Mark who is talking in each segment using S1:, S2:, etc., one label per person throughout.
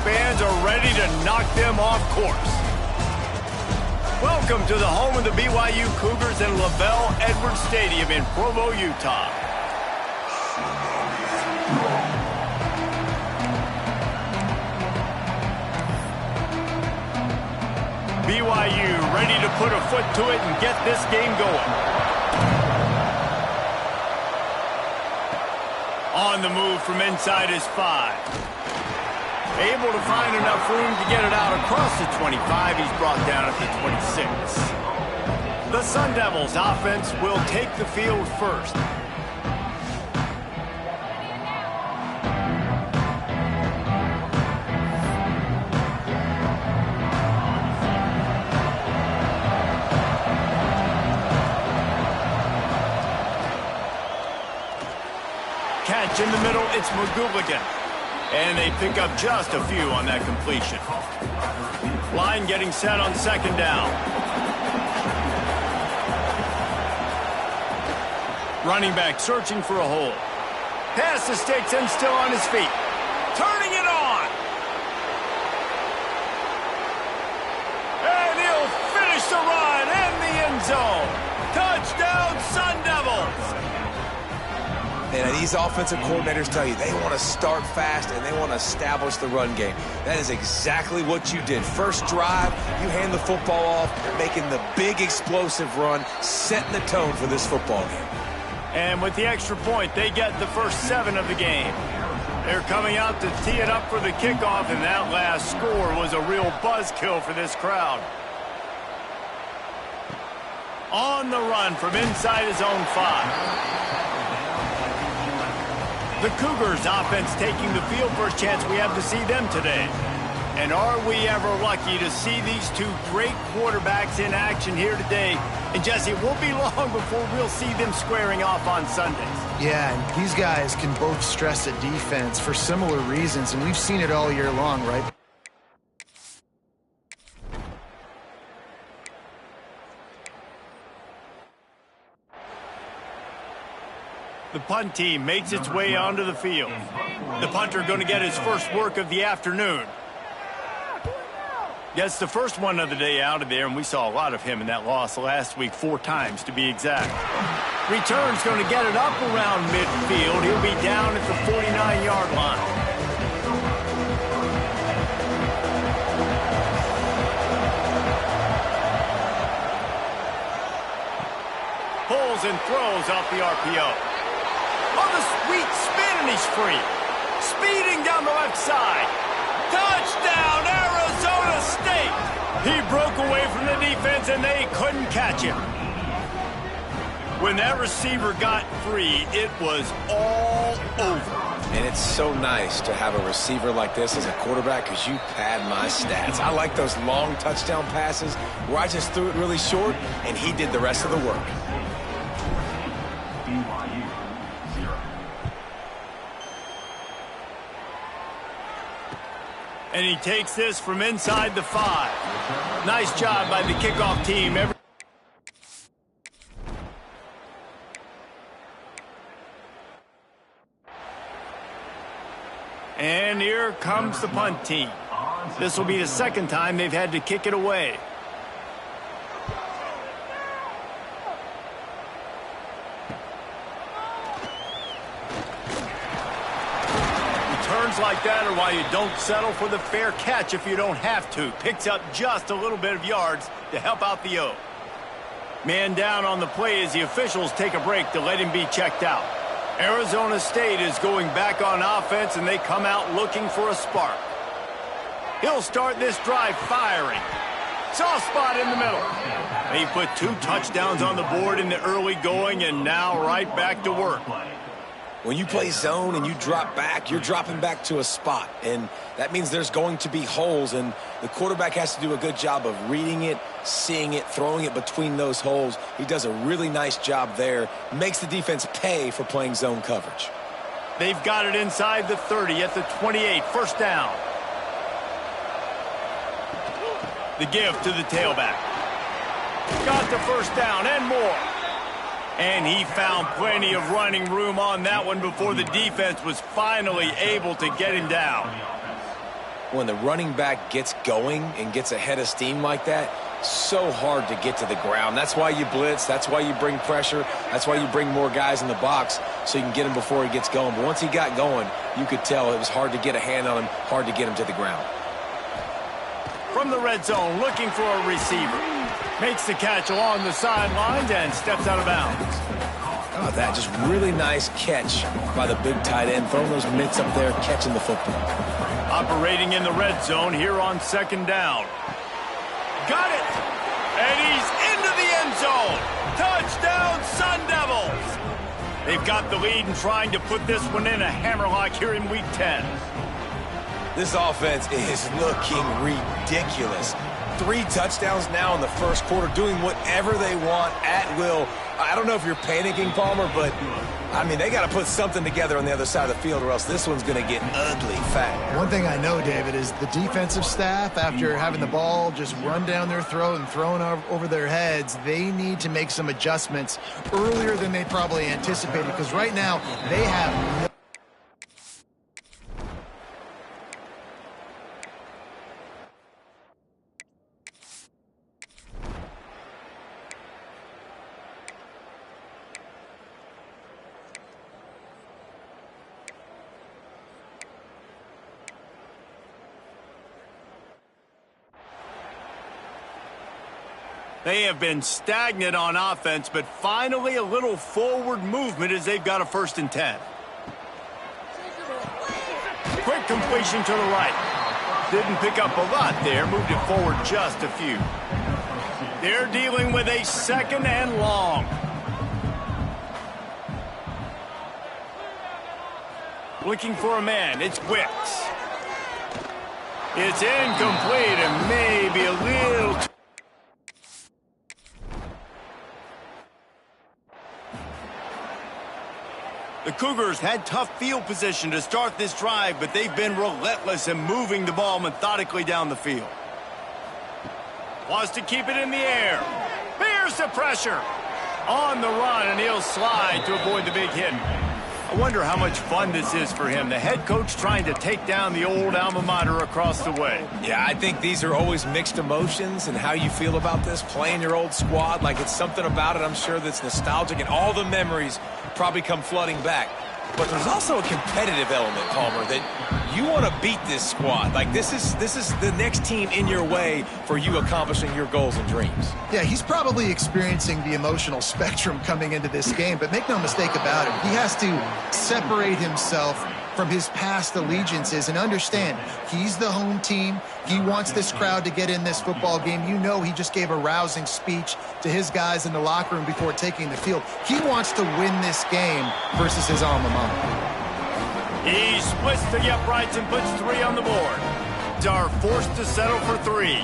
S1: fans are ready to knock them off course. Welcome to the home of the BYU Cougars in LaVell Edwards Stadium in Provo, Utah. BYU ready to put a foot to it and get this game going. On the move from inside his 5. Able to find enough room to get it out across the 25. He's brought down at the 26. The Sun Devils offense will take the field first. Catch in the middle, it's McGooligan. And they pick up just a few on that completion. Line getting set on second down. Running back searching for a hole. Pass to Sticks and still on his feet. Turning it on. And he'll finish the run in the end zone. Touchdown, Sun Devils.
S2: And these offensive coordinators tell you they want to start fast and they want to establish the run game. That is exactly what you did. First drive, you hand the football off, making the big explosive run, setting the tone for this football game.
S1: And with the extra point, they get the first 7 of the game. They're coming out to tee it up for the kickoff, and that last score was a real buzzkill for this crowd. On the run from inside his own 5. The Cougars offense taking the field. First chance we have to see them today. And are we ever lucky to see these two great quarterbacks in action here today. And Jesse, it won't be long before we'll see them squaring off on Sundays.
S3: Yeah, and these guys can both stress a defense for similar reasons, and we've seen it all year long, right?
S1: The punt team makes its way onto the field. The punter going to get his first work of the afternoon. Gets the first one of the day out of there, and we saw a lot of him in that loss last week, 4 times to be exact. Return's going to get it up around midfield. He'll be down at the 49-yard line. Pulls and throws off the RPO. On the sweet spin, and he's free. Speeding down the left side. Touchdown, Arizona State! He broke away from the defense, and they couldn't catch him. When that receiver got free, it was all over.
S2: And it's so nice to have a receiver like this as a quarterback because you pad my stats. I like those long touchdown passes where I just threw it really short, and he did the rest of the work.
S1: And he takes this from inside the 5. Nice job by the kickoff team. And here comes the punt team. This will be the second time they've had to kick it away. Like that are why you don't settle for the fair catch if you don't have to. Picks up just a little bit of yards to help out the O. Man down on the play as the officials take a break to let him be checked out. Arizona State is going back on offense, and they come out looking for a spark. He'll start this drive firing. Soft spot in the middle. He put 2 touchdowns on the board in the early going, and now right back to work.
S2: When you play zone and you drop back, you're dropping back to a spot. And that means there's going to be holes, and the quarterback has to do a good job of reading it, seeing it, throwing it between those holes. He does a really nice job there. Makes the defense pay for playing zone coverage.
S1: They've got it inside the 30 at the 28. First down. The give to the tailback. Got the first down and more. And he found plenty of running room on that one before the defense was finally able to get him down.
S2: when the running back gets going and gets ahead of steam like that, so hard to get to the ground. That's why you blitz. That's why you bring pressure. That's why you bring more guys in the box so you can get him before he gets going. But once he got going, you could tell it was hard to get a hand on him, hard to get him to the ground.
S1: From the red zone, looking for a receiver. Makes the catch along the sidelines and steps out of bounds.
S2: How about that? Just really nice catch by the big tight end, throwing those mitts up there, catching the football.
S1: Operating in the red zone here on second down. Got it! And he's into the end zone. Touchdown, Sun Devils! They've got the lead and trying to put this one in a hammerlock here in Week 10.
S2: This offense is looking ridiculous. 3 touchdowns now in the first quarter, doing whatever they want at will. I don't know if you're panicking, Palmer, but, I mean, they got to put something together on the other side of the field or else this one's going to get ugly fast.
S3: One thing I know, David, is the defensive staff, after having the ball just run down their throat and thrown over their heads, they need to make some adjustments earlier than they probably anticipated, because right now they have no...
S1: They have been stagnant on offense, but finally a little forward movement as they've got a 1st and 10. Quick completion to the right. Didn't pick up a lot there, moved it forward just a few. They're dealing with a 2nd and long. Looking for a man, it's Wicks. It's incomplete and maybe a little too... The Cougars had tough field position to start this drive, but they've been relentless in moving the ball methodically down the field. Wants to keep it in the air. Bears the pressure. On the run, and he'll slide to avoid the big hit. I wonder how much fun this is for him. The head coach trying to take down the old alma mater across the way.
S2: Yeah, I think these are always mixed emotions and how you feel about this, playing your old squad. Like, it's something about it, I'm sure, that's nostalgic, and all the memories probably come flooding back. But there's also a competitive element, Palmer, that you want to beat this squad. Like, this is the next team in your way for you accomplishing your goals and dreams.
S3: Yeah, he's probably experiencing the emotional spectrum coming into this game, but make no mistake about it, he has to separate himself from his past allegiances and understand he's the home team. He wants this crowd to get in this football game. You know, he just gave a rousing speech to his guys in the locker room before taking the field. He wants to win this game versus his alma mater.
S1: He splits to the uprights and puts 3 on the board. Are forced to settle for 3.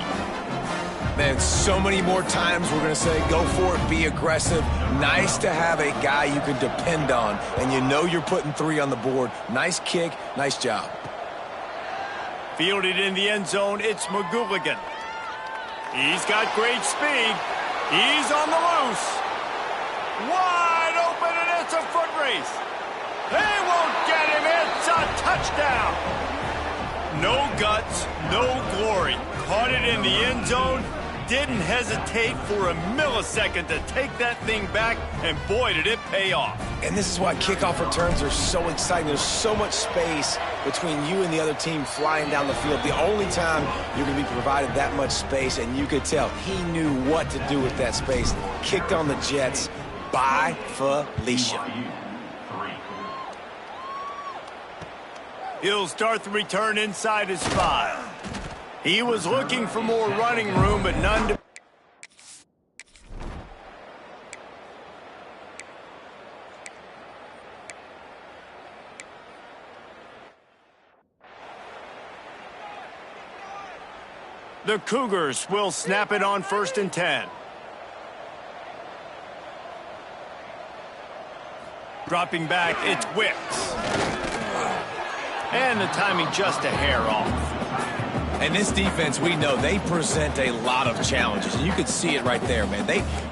S2: Man, so many more times we're going to say, go for it, be aggressive. Nice to have a guy you can depend on, and you know you're putting 3 on the board. Nice kick, nice job.
S1: Fielded in the end zone, it's McGooligan. He's got great speed. He's on the loose. Wide open, and it's a foot race. They won't get him. It's a touchdown. No guts, no glory. Caught it in the end zone. Didn't hesitate for a millisecond to take that thing back, and boy, did it pay off.
S2: And this is why kickoff returns are so exciting. There's so much space between you and the other team flying down the field. The only time you're going to be provided that much space, and you could tell he knew what to do with that space. Kicked on the Jets by Felicia.
S1: He'll start the return inside his 5. He was looking for more running room, but none to... The Cougars will snap it on 1st and 10. Dropping back, it's Wicks. And the timing just a hair off.
S2: And this defense, we know, they present a lot of challenges. And you could see it right there, man.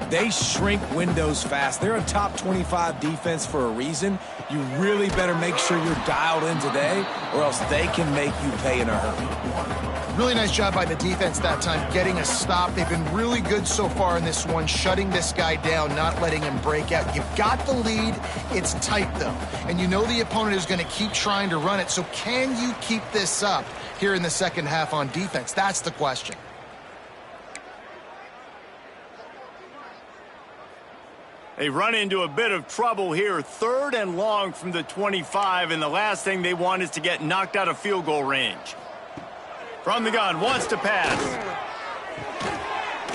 S2: They shrink windows fast. They're a top 25 defense for a reason. You really better make sure you're dialed in today, or else they can make you pay in a hurry.
S3: Really nice job by the defense that time, getting a stop. They've been really good so far in this one, shutting this guy down, not letting him break out. You've got the lead. It's tight, though. And you know the opponent is going to keep trying to run it. So can you keep this up here in the second half on defense? That's the question.
S1: They run into a bit of trouble here. 3rd and long from the 25, and the last thing they want is to get knocked out of field goal range. From the gun, wants to pass.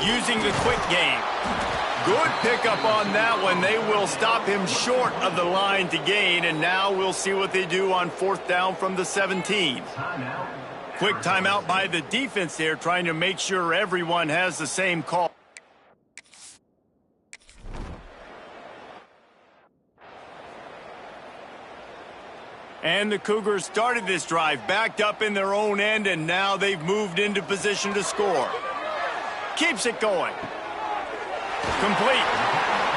S1: Using the quick game. Good pickup on that one. They will stop him short of the line to gain, and now we'll see what they do on 4th down from the 17. Quick timeout by the defense there, trying to make sure everyone has the same call. And the Cougars started this drive, backed up in their own end, and now they've moved into position to score. Keeps it going. Complete.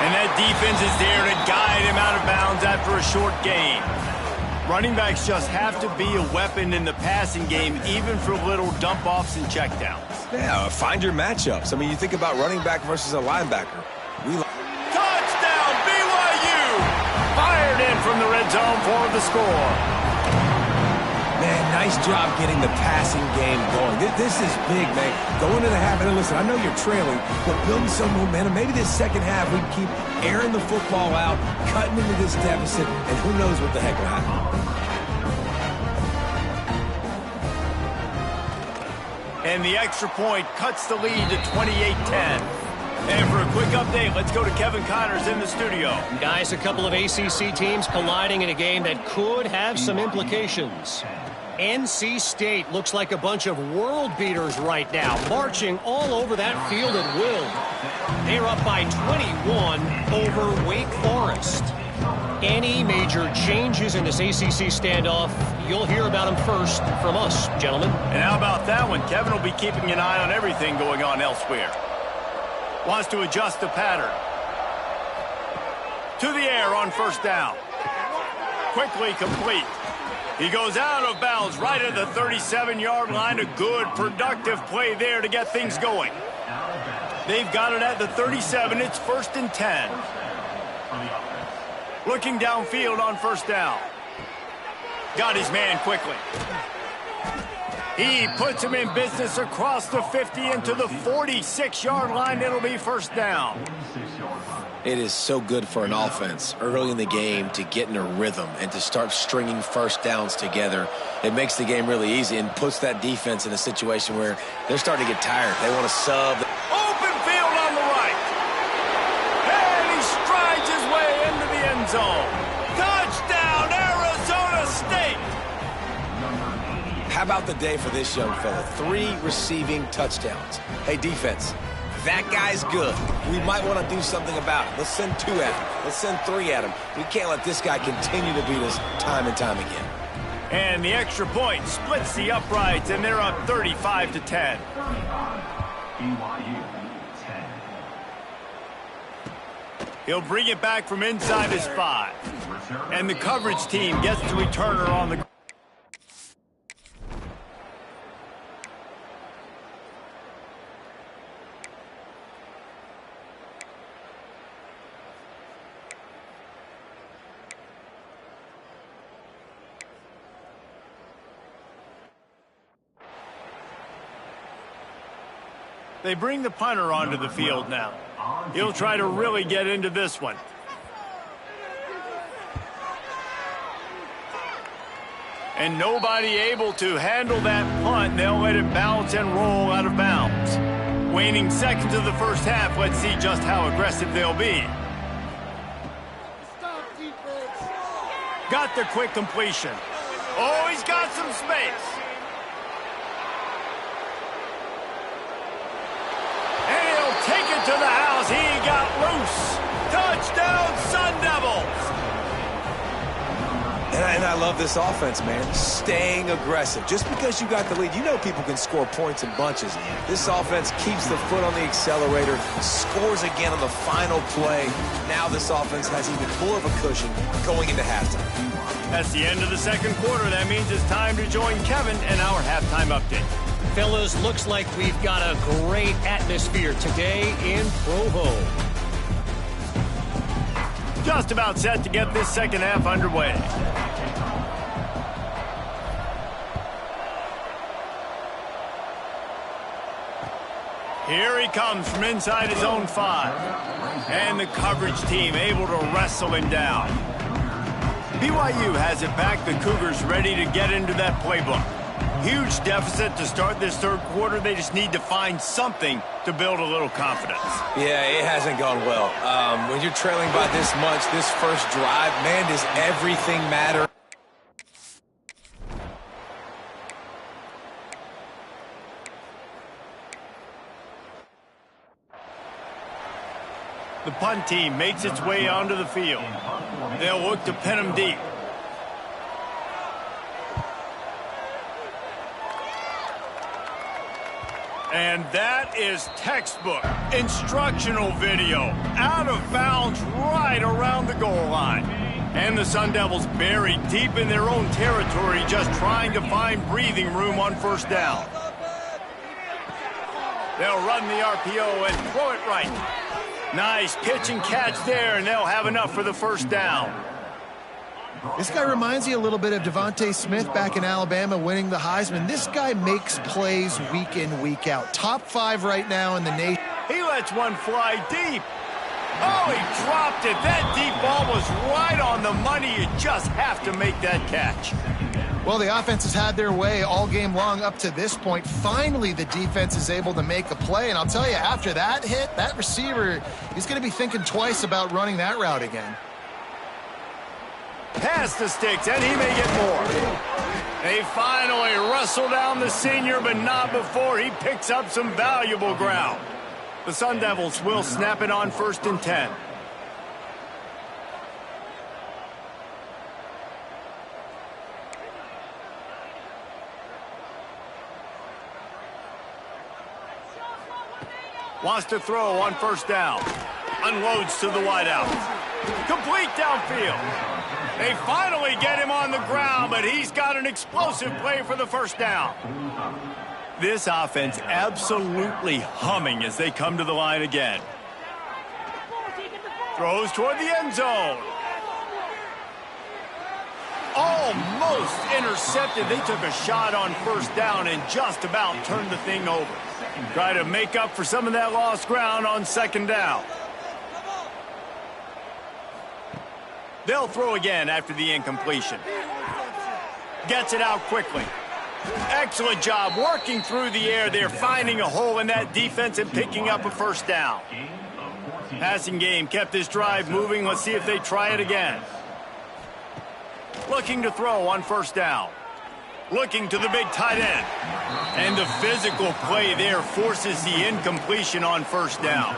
S1: And that defense is there to guide him out of bounds after a short gain. Running backs just have to be a weapon in the passing game, even for little dump-offs and checkdowns.
S2: Yeah, find your matchups. I mean, you think about running back versus a linebacker.
S1: Touchdown, BYU! Fired in from the red zone for the score.
S2: Man, nice job getting the passing game going. This is big, man. Going into the half, and listen, I know you're trailing, but building some momentum. Maybe this second half we keep airing the football out, cutting into this deficit, and who knows what the heck will happen.
S1: And the extra point cuts the lead to 28-10. And for a quick update, let's go to Kevin Connors in the studio.
S4: Guys, a couple of ACC teams colliding in a game that could have some implications. NC State looks like a bunch of world beaters right now, marching all over that field at will. They're up by 21 over Wake Forest. Any major changes in this ACC standoff, you'll hear about them first from us, gentlemen.
S1: And how about that one? Kevin will be keeping an eye on everything going on elsewhere. Wants to adjust the pattern. To the air on 1st down. Quickly complete. He goes out of bounds right at the 37-yard line. A good, productive play there to get things going. They've got it at the 37. It's 1st and 10. Looking downfield on 1st down. Got his man quickly. He puts him in business across the 50 into the 46-yard line. It'll be 1st down.
S2: It is so good for an offense early in the game to get in a rhythm and to start stringing 1st downs together. It makes the game really easy and puts that defense in a situation where they're starting to get tired. They want to sub.
S1: Open field on the right. And he strides his way into the end zone. Touchdown, Arizona State.
S2: How about the day for this young fella? 3 receiving touchdowns. Hey, defense, that guy's good. We might want to do something about it. Let's send 2 at him. Let's send 3 at him. We can't let this guy continue to beat us time and time again.
S1: And the extra point splits the uprights, and they're up 35-10. He'll bring it back from inside his 5. And the coverage team gets the returner on the ground. They bring the punter onto the field now. He'll try to really get into this one. And nobody able to handle that punt. They'll let it bounce and roll out of bounds. Waning seconds of the 1st half. Let's see just how aggressive they'll be. Got the quick completion. Oh, he's got some space. Take it to the house. He got loose. Touchdown, Sun Devils.
S2: And I love this offense, man. Staying aggressive. Just because you got the lead, you know people can score points in bunches. This offense keeps the foot on the accelerator, scores again on the final play. Now this offense has even more of a cushion going into halftime.
S1: That's the end of the second quarter. That means it's time to join Kevin in our halftime update.
S4: Fellas, looks like we've got a great atmosphere today in Provo.
S1: Just about set to get this second half underway. Here he comes from inside his own 5. And the coverage team able to wrestle him down. BYU has it back. The Cougars ready to get into that playbook. Huge deficit to start this third quarter. They just need to find something to build a little confidence.
S2: Yeah, it hasn't gone well. When you're trailing by this much, this first drive, man, does everything matter?
S1: The punt team makes its way onto the field. They'll look to pin him deep. And that is textbook instructional video. Out of bounds right around the goal line. And the Sun Devils buried deep in their own territory, just trying to find breathing room on first down. They'll run the RPO and throw it right. Nice pitch and catch there, and they'll have enough for the first down.
S3: This guy reminds you a little bit of Devontae Smith back in Alabama winning the Heisman. This guy makes plays week in, week out. Top 5 right now in the nation.
S1: He lets one fly deep. Oh, he dropped it. That deep ball was right on the money. You just have to make that catch.
S3: Well, the offense has had their way all game long up to this point. Finally, the defense is able to make a play. And I'll tell you, after that hit, that receiver, he's going to be thinking twice about running that route again.
S1: Past the sticks, and he may get more. They finally wrestle down the senior, but not before he picks up some valuable ground. The Sun Devils will snap it on 1st and 10. Wants to throw on first down. Unloads to the wideout. Complete downfield. They finally get him on the ground, but he's got an explosive play for the first down. This offense absolutely humming as they come to the line again. Throws toward the end zone. Almost intercepted. They took a shot on first down and just about turned the thing over. Try to make up for some of that lost ground on second down. They'll throw again after the incompletion. Gets it out quickly. Excellent job working through the air. They're finding a hole in that defense and picking up a first down. Passing game kept this drive moving. Let's see if they try it again. Looking to throw on first down. Looking to the big tight end. And the physical play there forces the incompletion on first down.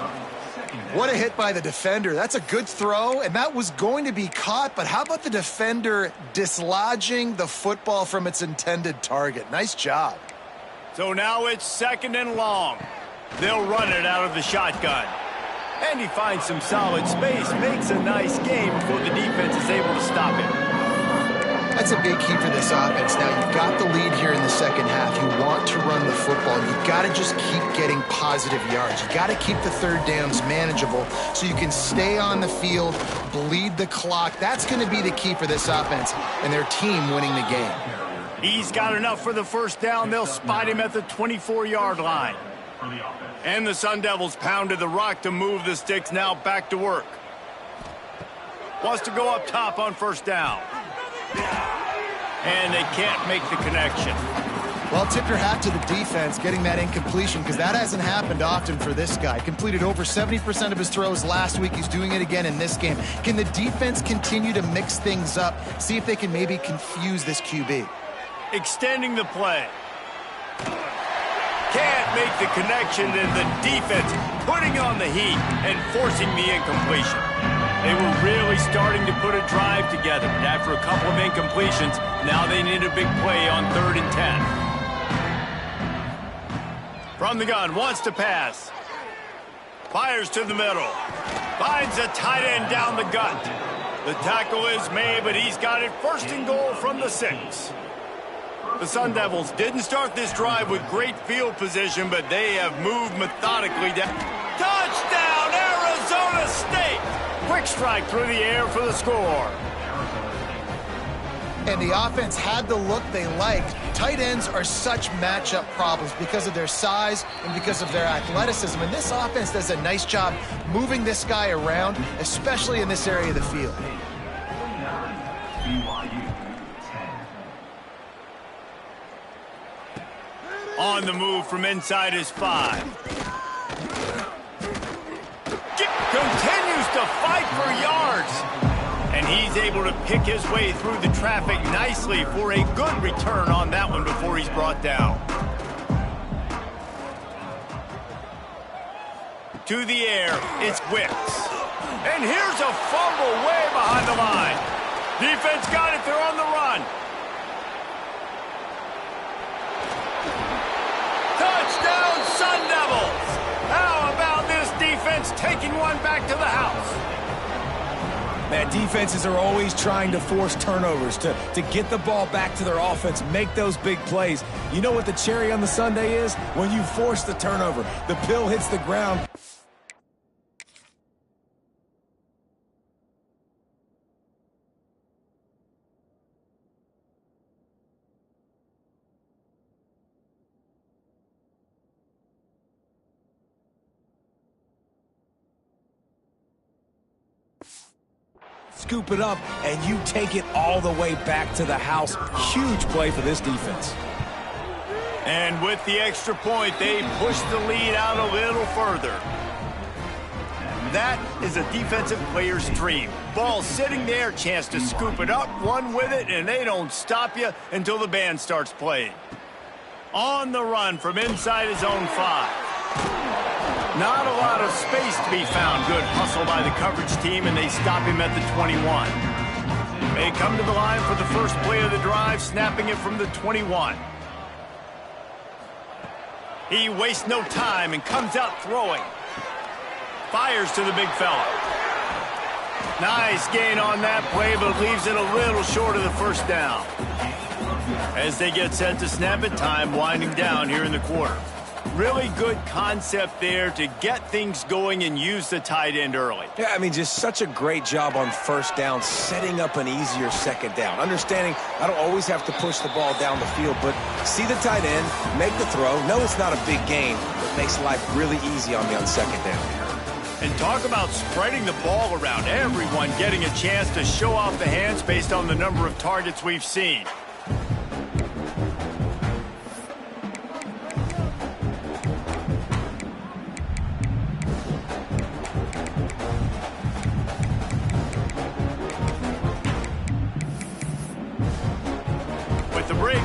S3: What a hit by the defender. That's a good throw, and that was going to be caught, but how about the defender dislodging the football from its intended target? Nice job.
S1: So now it's 2nd and long. They'll run it out of the shotgun. And he finds some solid space, makes a nice game before the defense is able to stop him.
S3: That's a big key for this offense. Now, you've got the lead here in the second half. You want to run the football. You've got to just keep getting positive yards. You've got to keep the third downs manageable so you can stay on the field, bleed the clock. That's going to be the key for this offense and their team winning the game.
S1: He's got enough for the first down. They'll spot him at the 24-yard line. And the Sun Devils pounded the rock to move the sticks. Now back to work. Wants to go up top on first down. And they can't make the connection.
S3: Well, tip your hat to the defense getting that incompletion because that hasn't happened often for this guy. Completed over 70% of his throws last week. He's doing it again in this game. Can the defense continue to mix things up? See if they can maybe confuse this QB.
S1: Extending the play. Can't make the connection, and the defense putting on the heat and forcing the incompletion. They were really starting to put a drive together. After a couple of incompletions, now they need a big play on 3rd and 10. From the gun, wants to pass. Fires to the middle. Finds a tight end down the gut. The tackle is made, but he's got it first and goal from the 6. The Sun Devils didn't start this drive with great field position, but they have moved methodically down. Touchdown, Arizona State! Quick strike through the air for the score.
S3: And the offense had the look they liked. Tight ends are such matchup problems because of their size and because of their athleticism. And this offense does a nice job moving this guy around, especially in this area of the field.
S1: On the move from inside his 5. Continues to fight for yards. And he's able to pick his way through the traffic nicely for a good return on that one before he's brought down. To the air, it's Wicks. And here's a fumble way behind the line. Defense got it, they're on the run. Touchdown, Sun Devils! How about this defense taking one back to the house?
S2: Man, defenses are always trying to force turnovers, to get the ball back to their offense, make those big plays. You know what the cherry on the sundae is? When you force the turnover, the pill hits the ground. Scoop it up, and you take it all the way back to the house. Huge play for this defense.
S1: And with the extra point, they push the lead out a little further. That is a defensive player's dream. Ball sitting there, chance to scoop it up, run with it, and they don't stop you until the band starts playing. On the run from inside his own 5. Not a lot of space to be found. Good hustle by the coverage team, and they stop him at the 21. They come to the line for the first play of the drive, snapping it from the 21. He wastes no time and comes out throwing. Fires to the big fella. Nice gain on that play, but leaves it a little short of the first down. As they get set to snap it, time winding down here in the quarter. Really good concept there to get things going and use the tight end early.
S2: Yeah, I mean, just such a great job on first down, setting up an easier second down. Understanding I don't always have to push the ball down the field, but see the tight end, make the throw. No, it's not a big gain, but makes life really easy on me on second down.
S1: And talk about spreading the ball around. Everyone getting a chance to show off the hands based on the number of targets we've seen.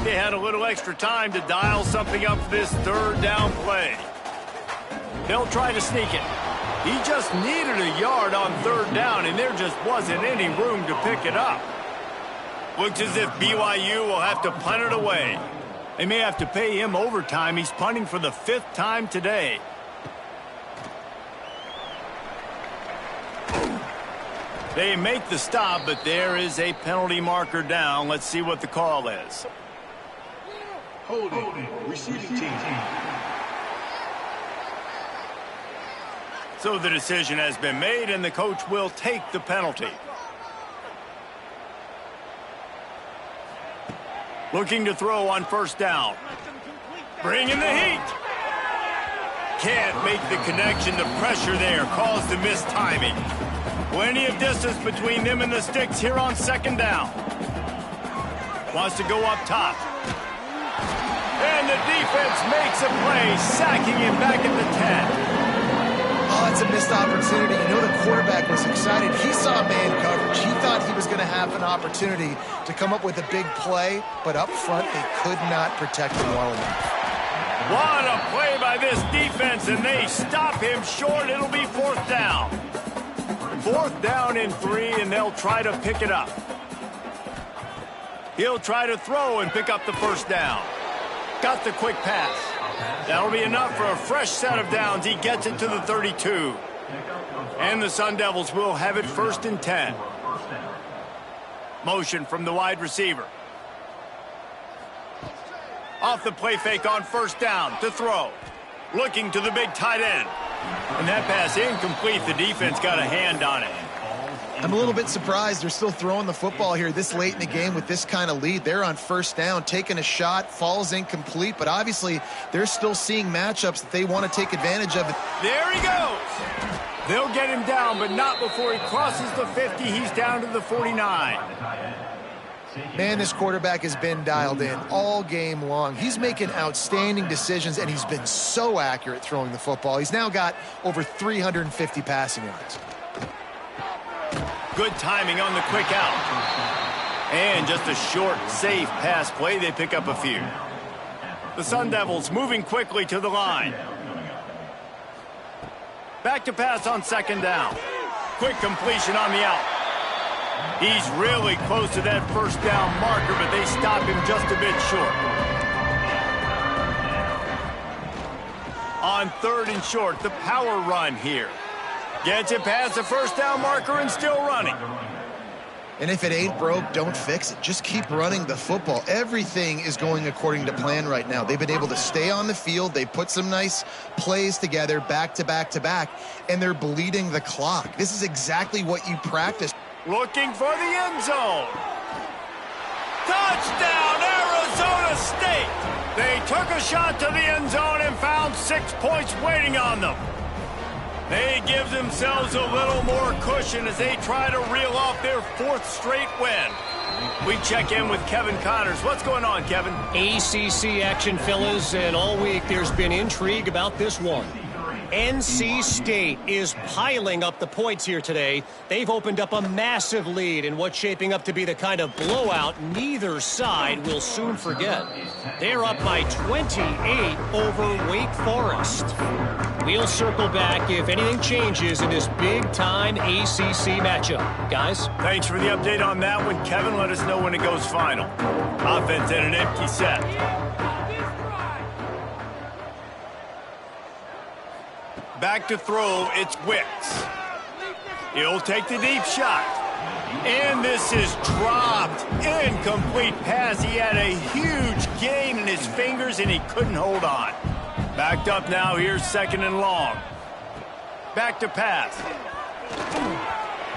S1: They had a little extra time to dial something up for this third down play. They'll try to sneak it. He just needed a yard on third down, and there just wasn't any room to pick it up. Looks as if BYU will have to punt it away. They may have to pay him overtime. He's punting for the 5th time today. They make the stop, but there is a penalty marker down. Let's see what the call is.
S5: Holding. Receiving team.
S1: So the decision has been made, and the coach will take the penalty. Looking to throw on first down. Bringing the heat. Can't make the connection. The pressure there caused the missed timing. Plenty of distance between them and the sticks here on second down. Wants to go up top. And the defense makes a play, sacking him back at the 10.
S3: Oh, it's a missed opportunity. You know the quarterback was excited. He saw man coverage. He thought he was going to have an opportunity to come up with a big play, but up front they could not protect him well enough.
S1: What a play by this defense, and they stop him short. It'll be 4th down. 4th down and 3, and they'll try to pick it up. He'll try to throw and pick up the first down. Got the quick pass. That'll be enough for a fresh set of downs. He gets it to the 32. And the Sun Devils will have it 1st and 10. Motion from the wide receiver. Off the play fake on first down to throw. Looking to the big tight end. And that pass incomplete. The defense got a hand on it.
S3: I'm a little bit surprised they're still throwing the football here this late in the game with this kind of lead. They're on first down, taking a shot, falls incomplete, but obviously they're still seeing matchups that they want to take advantage of.
S1: There he goes. They'll get him down, but not before he crosses the 50. He's down to the 49.
S3: Man, this quarterback has been dialed in all game long. He's making outstanding decisions, and he's been so accurate throwing the football. He's now got over 350 passing yards.
S1: Good timing on the quick out. And just a short, safe pass play. They pick up a few. The Sun Devils moving quickly to the line. Back to pass on second down. Quick completion on the out. He's really close to that first down marker, but they stop him just a bit short. On third and short, the power run here. Gets it past the first down marker and still running.
S3: And if it ain't broke, don't fix it. Just keep running the football. Everything is going according to plan right now. They've been able to stay on the field. They put some nice plays together back to back to back, and they're bleeding the clock. This is exactly what you practice.
S1: Looking for the end zone. Touchdown, Arizona State. They took a shot to the end zone and found 6 points waiting on them. They give themselves a little more cushion as they try to reel off their 4th straight win. We check in with Kevin Connors. What's going on, Kevin?
S4: ACC action, fellas, and all week there's been intrigue about this one. NC State is piling up the points here today. They've opened up a massive lead in what's shaping up to be the kind of blowout neither side will soon forget. They're up by 28 over Wake Forest. We'll circle back if anything changes in this big-time ACC matchup. Guys?
S1: Thanks for the update on that one, Kevin. Let us know when it goes final. Offense in an empty set. Back to throw, it's Wicks. He'll take the deep shot. And this is dropped. Incomplete pass. He had a huge gain in his fingers, and he couldn't hold on. Backed up now. Here's second and long. Back to pass.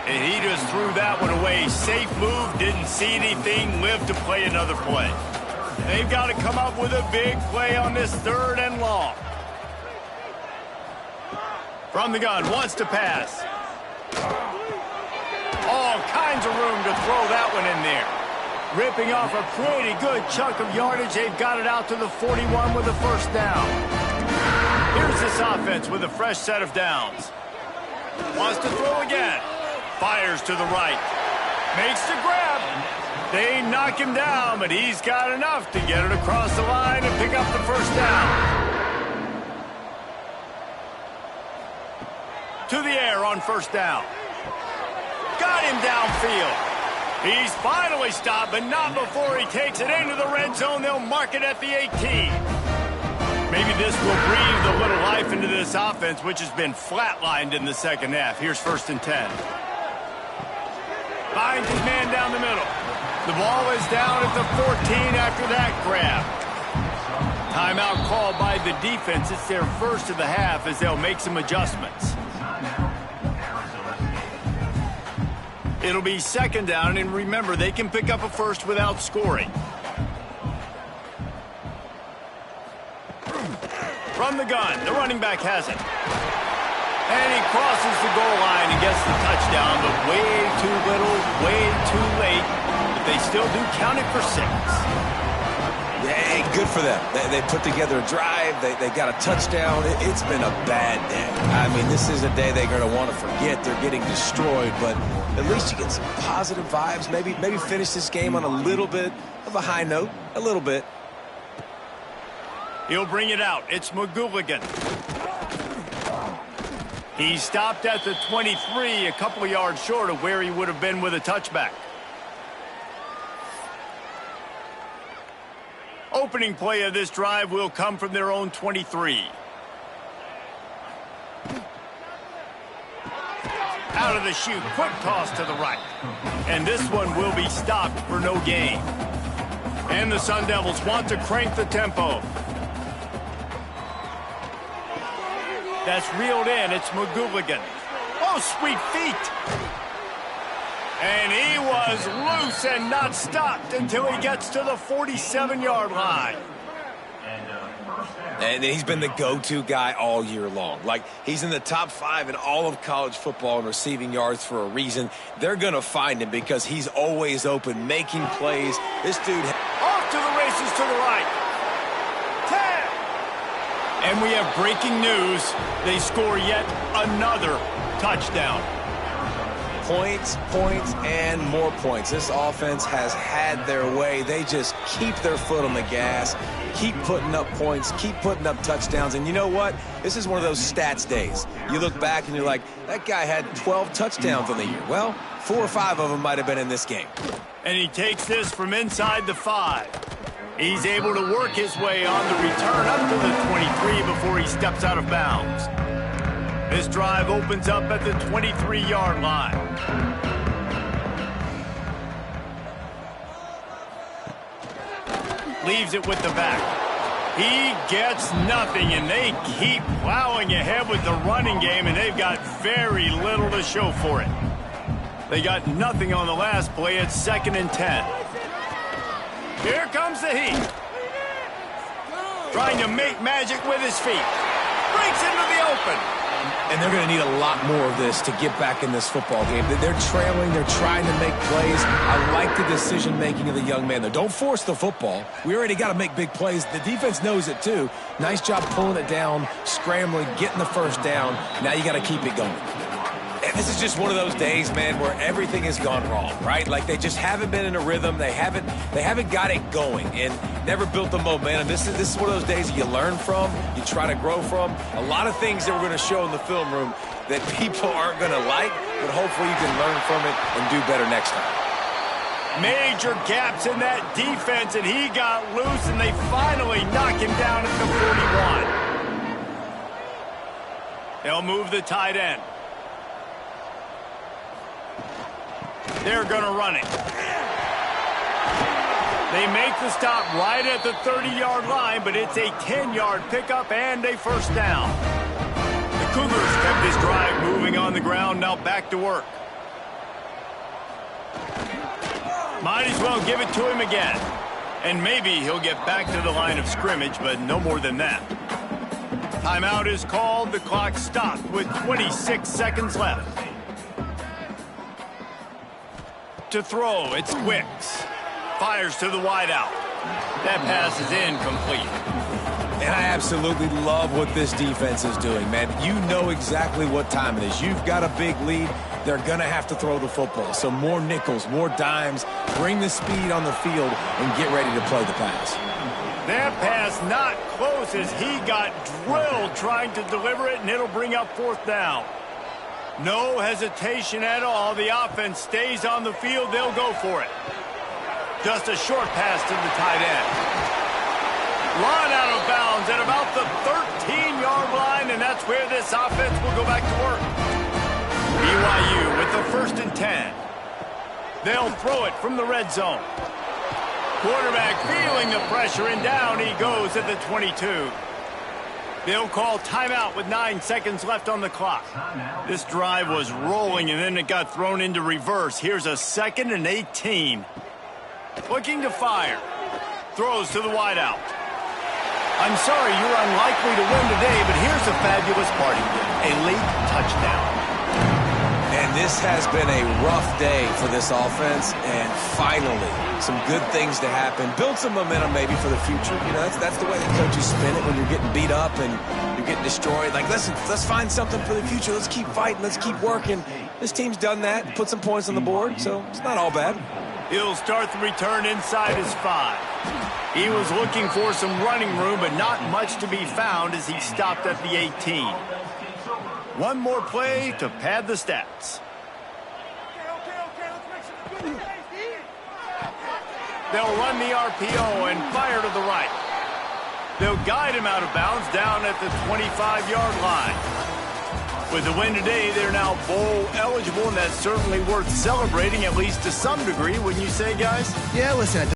S1: And he just threw that one away. Safe move. Didn't see anything. Lived to play another play. They've got to come up with a big play on this third and long. From the gun, wants to pass. All kinds of room to throw that one in there. Ripping off a pretty good chunk of yardage. They've got it out to the 41 with a first down. Here's this offense with a fresh set of downs. Wants to throw again. Fires to the right. Makes the grab. They knock him down, but he's got enough to get it across the line and pick up the first down. To the air on first down. Got him downfield. He's finally stopped, but not before he takes it into the red zone. They'll mark it at the 18. Maybe this will breathe a little life into this offense, which has been flatlined in the second half. Here's first and 10. Finds his man down the middle. The ball is down at the 14 after that grab. Timeout called by the defense. It's their first of the half as they'll make some adjustments. It'll be second down, and remember, they can pick up a first without scoring. From the gun, the running back has it. And he crosses the goal line and gets the touchdown, but way too little, way too late. But they still do count it for 6.
S2: Hey, good for them. They put together a drive. They got a touchdown. It's been a bad day. I mean, this is a day they're going to want to forget. They're getting destroyed, but at least you get some positive vibes. Maybe finish this game on a little bit of a high note. A little bit.
S1: He'll bring it out. It's McGooligan. He stopped at the 23, a couple of yards short of where he would have been with a touchback. Opening play of this drive will come from their own 23. Out of the chute, quick toss to the right. And this one will be stopped for no gain. And the Sun Devils want to crank the tempo. That's reeled in. It's McGooligan. Oh, sweet feet. And he was loose and not stopped until he gets to the 47-yard line.
S2: And he's been the go-to guy all year long. Like, he's in the top 5 in all of college football in receiving yards for a reason. They're going to find him because he's always open, making plays. This dude...
S1: Off to the races to the right. 10. And we have breaking news. They score yet another touchdown.
S2: Points, and more points. This offense has had their way. They just keep their foot on the gas, keep putting up points, keep putting up touchdowns. And you know what? This is one of those stats days. You look back and you're like, that guy had 12 touchdowns on the year. Well, 4 or 5 of them might have been in this game.
S1: And he takes this from inside the 5. He's able to work his way on the return up to the 23 before he steps out of bounds. This drive opens up at the 23-yard line. Leaves it with the back. He gets nothing, and they keep plowing ahead with the running game, and they've got very little to show for it. They got nothing on the last play. It's 2nd and 10. Here comes the heat. Trying to make magic with his feet. Breaks into the open.
S2: And they're going to need a lot more of this to get back in this football game. They're trailing. They're trying to make plays. I like the decision-making of the young man, though. Don't force the football. We already got to make big plays. The defense knows it, too. Nice job pulling it down, scrambling, getting the first down. Now you got to keep it going. And this is just one of those days, man, where everything has gone wrong, right? Like, they just haven't been in a rhythm. They haven't got it going and never built the momentum. This is one of those days you learn from, you try to grow from. A lot of things that we're going to show in the film room that people aren't going to like, but hopefully you can learn from it and do better next time.
S1: Major gaps in that defense, and he got loose, and they finally knock him down at the 41. They'll move the tight end. They're going to run it. They make the stop right at the 30-yard line, but it's a 10-yard pickup and a first down. The Cougars kept this drive moving on the ground, now back to work. Might as well give it to him again. And maybe he'll get back to the line of scrimmage, but no more than that. Timeout is called. The clock stopped with 26 seconds left. To throw, it's Wicks. Fires to the wideout. That pass is incomplete.
S2: And I absolutely love what this defense is doing, man. You know exactly what time it is. You've got a big lead. They're going to have to throw the football. So more nickels, more dimes. Bring the speed on the field and get ready to play the pass.
S1: That pass not close as he got drilled trying to deliver it, and it'll bring up 4th down. No hesitation at all. The offense stays on the field. They'll go for it. Just a short pass to the tight end. Run out of bounds at about the 13-yard line, and that's where this offense will go back to work. BYU with the 1st and 10. They'll throw it from the red zone. Quarterback feeling the pressure, and down he goes at the 22. They'll call timeout with 9 seconds left on the clock. This drive was rolling, and then it got thrown into reverse. Here's a 2nd and 18. Looking to fire. Throws to the wideout. I'm sorry you're unlikely to win today, but here's a fabulous parting gift. A late touchdown.
S2: And this has been a rough day for this offense, and finally, some good things to happen. Build some momentum maybe for the future. You know, that's the way the coaches spin it when you're getting beat up and you're getting destroyed. Like, listen, let's find something for the future. Let's keep fighting. Let's keep working. This team's done that, put some points on the board, so it's not all bad.
S1: He'll start the return inside his 5. He was looking for some running room, but not much to be found as he stopped at the 18. One more play to pad the stats. They'll run the RPO and fire to the right. They'll guide him out of bounds down at the 25-yard line. With the win today, they're now bowl eligible, and that's certainly worth celebrating, at least to some degree, wouldn't you say, guys?
S3: Yeah, listen,